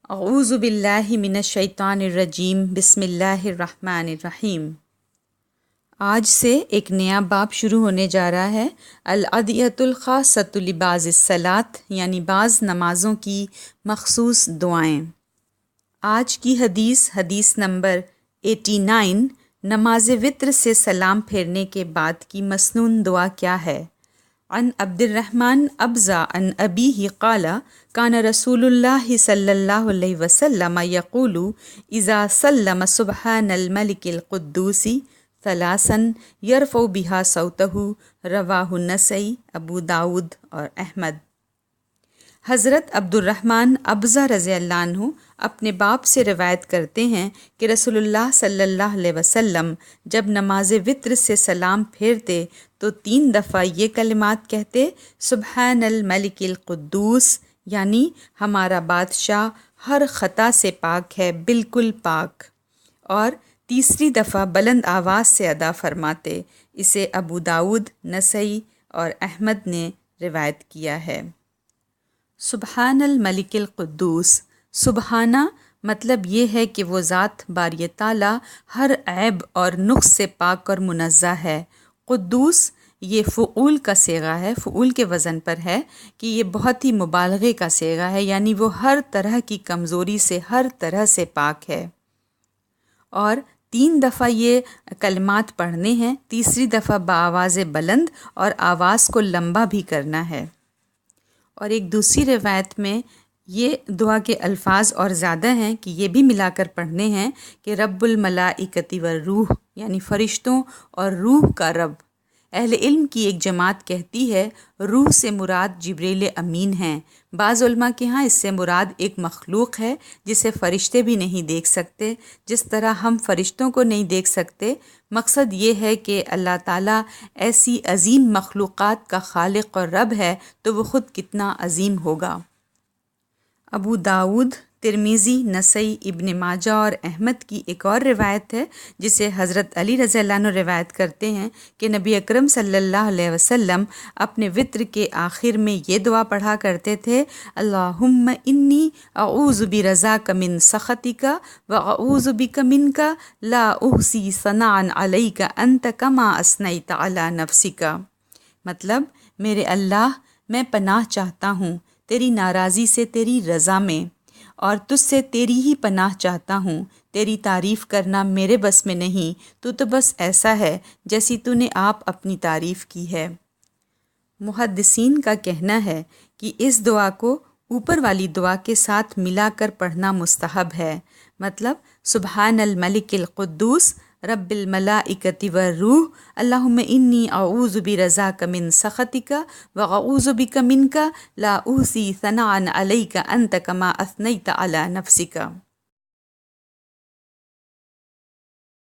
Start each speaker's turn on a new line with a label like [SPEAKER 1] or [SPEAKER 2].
[SPEAKER 1] اعوذ باللہ من الشیطان الرجیم بسم اللہ الرحمن الرحیم۔ آج سے ایک نیا باب شروع ہونے جا رہا ہے، الادعیۃ الخاصۃ لبعض الصلاۃ، یعنی بعض نمازوں کی مخصوص دعائیں۔ آج کی حدیث نمبر 89، نماز وتر سے سلام پھیرنے کے بعد کی مسنون دعا کیا ہے؟ عن عبد الرحمن ابزہ عن ابیہ قال کان رسول اللہ صلی اللہ علیہ وسلم یقول اذا سلم سبحان الملک القدوس ثلاثا یرفع بها صوتہ، رواہ النسائی، ابو داود اور احمد۔ حضرت عبد الرحمن ابزہ رضی اللہ عنہ اپنے باپ سے روایت کرتے ہیں کہ رسول اللہ صلی اللہ علیہ وسلم جب نماز وتر سے سلام پھیرتے تو 3 دفعہ یہ کلمات کہتے، سبحان الملک القدوس، یعنی ہمارا بادشاہ ہر خطا سے پاک ہے، بالکل پاک، اور تیسری دفعہ بلند آواز سے ادا فرماتے۔ اسے ابو داود، نسائی اور احمد نے روایت کیا ہے۔ سبحان الملک القدوس، سبحانہ مطلب یہ ہے کہ وہ ذات باری تعالیٰ ہر عیب اور نقص سے پاک اور منزہ ہے۔ قدوس یہ فعول کا صیغہ ہے، فعول کے وزن پر ہے کہ یہ بہت ہی مبالغے کا صیغہ ہے، یعنی وہ ہر طرح کی کمزوری سے، ہر طرح سے پاک ہے۔ اور 3 دفعہ یہ کلمات پڑھنے ہیں، تیسری دفعہ بآواز بلند اور آواز کو لمبا بھی کرنا ہے۔ اور ایک دوسری روایت میں یہ دعا کے الفاظ اور زیادہ ہیں کہ یہ بھی ملا کر پڑھنے ہیں کہ رب الملائکۃ والروح، یعنی فرشتوں اور روح کا رب۔ اہل علم کی ایک جماعت کہتی ہے روح سے مراد جبریل امین ہیں۔ بعض علماء کے ہاں اس سے مراد ایک مخلوق ہے جسے فرشتے بھی نہیں دیکھ سکتے، جس طرح ہم فرشتوں کو نہیں دیکھ سکتے۔ مقصد یہ ہے کہ اللہ تعالیٰ ایسی عظیم مخلوقات کا خالق اور رب ہے تو وہ خود کتنا عظیم ہوگا۔ ابو داود، ترمذی، نسائی، ابن ماجہ اور احمد کی ایک اور روایت ہے جسے حضرت علی رضی اللہ عنہ روایت کرتے ہیں کہ نبی اکرم صلی اللہ علیہ وسلم اپنے وتر کے آخر میں یہ دعا پڑھا کرتے تھے، اللہم انی اعوذ برضاک من سخطک واعوذ بک منک لا احصی ثناء علیک انت کما اثنیت علی نفسک۔ مطلب، میرے اللہ، میں پناہ چاہتا ہوں تیری ناراضی سے تیری رضا میں، اور تجھ سے تیری ہی پناہ چاہتا ہوں، تیری تعریف کرنا میرے بس میں نہیں، تو بس ایسا ہے جیسی تو نے آپ اپنی تعریف کی ہے۔ محدثین کا کہنا ہے کہ اس دعا کو اوپر والی دعا کے ساتھ ملا کر پڑھنا مستحب ہے۔ مطلب، سبحان الملک القدوس رب الملائکۃ والروح، اللہم انی اعوذ برضاک من سخطک واعوذ بک منک لا احصی ثناء علیک انت کما اثنیت علی نفسک۔